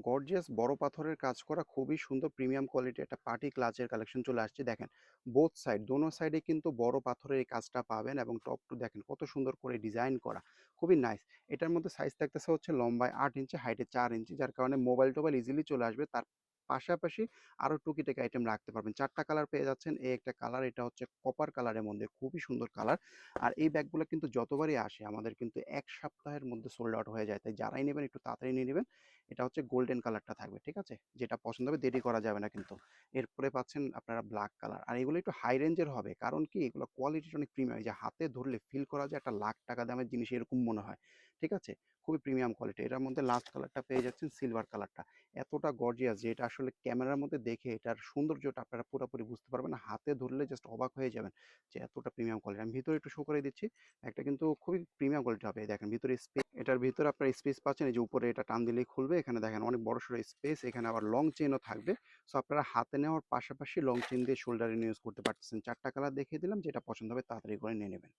Gorgeous বড় পাথরের কাজ করা খুবই সুন্দর প্রিমিয়াম কোয়ালিটির একটা পার্টি ক্লাচের কালেকশন চলে আসছে। দেখেন বোথ সাইড দোনো সাইডে কিন্তু বড় পাথরের এই কাজটা পাবেন এবং টপ টু দেখেন কত সুন্দর করে ডিজাইন করা, খুবই নাইস। এটার মধ্যে সাইজ থাকতেছে হচ্ছে লম্বায় 8 ইঞ্চি, হাইটে 4 ইঞ্চি, যার কারণে মোবাইল টোবাইল ইজিলি চলে আসবে। তার পাশাপাশি আরো টুকিটাকি আইটেম রাখতে পারবেন। 4টা কালার পেয়ে যাচ্ছেন। এই একটা কালার, এটা হচ্ছে কপার কালারের মধ্যে খুবই সুন্দর কালার। আর এই ব্যাগগুলো কিন্তু যতবারই আসে আমাদের কিন্তু 1 সপ্তাহের মধ্যে সোল্ড আউট হয়ে যায়, তাই যারাই নেবেন একটু তাড়াতাড়ি নিয়ে নেবেন। এটা হচ্ছে গোল্ডেন কালারটা থাকবে, ঠিক আছে? যেটা পছন্দ হবে দেরি করা যাবে না কিন্তু। এরপরে পাচ্ছেন আপনারা ব্ল্যাক কালার। আর এগুলো একটু হাই রেঞ্জের হবে। কারণ কি এগুলো কোয়ালিটিটা অনেক প্রিমিয়াম। এই যে হাতে ধরলে ফিল করা যায় একটা লাখ টাকা দামের জিনিস এরকম মনে হয়। ঠিক আছে? খুবই প্রিমিয়াম কোয়ালিটি। এটার মধ্যে লাস্ট কালারটা পেয়ে যাচ্ছেন সিলভার কালারটা। এতটা গর্জিয়াস যে এটা আসলে ক্যামেরার মধ্যে দেখে এটার সৌন্দর্যটা আপনারা পুরোপুরি বুঝতে পারবেন না। হাতে ধরলে জাস্ট অবাক হয়ে যাবেন যে এতটা প্রিমিয়াম কোয়ালিটি। আমি ভিতরে একটু শো করে দিচ্ছি। একটা কিন্তু খুবই প্রিমিয়াম কোয়ালিটি হবে। এই দেখেন ভিতরে স্পেস, এটার ভিতরে আপনার স্পেস পাচ্ছেন। এই যে উপরে এটা টান দিলেই খুলবে। এখানে দেখেন অনেক বড়সড় স্পেস। এখানে আবার লং চেইনও থাকবে। সো আপনারা হাতে নেওয়ার পাশাপাশি লং চেইন দিয়ে শোল্ডারে ইউজ করতে পারতেছেন। 4টা কালার দেখিয়ে দিলাম। যেটা পছন্দ হবে তাড়াতাড়ি করে নিয়ে নেবেন।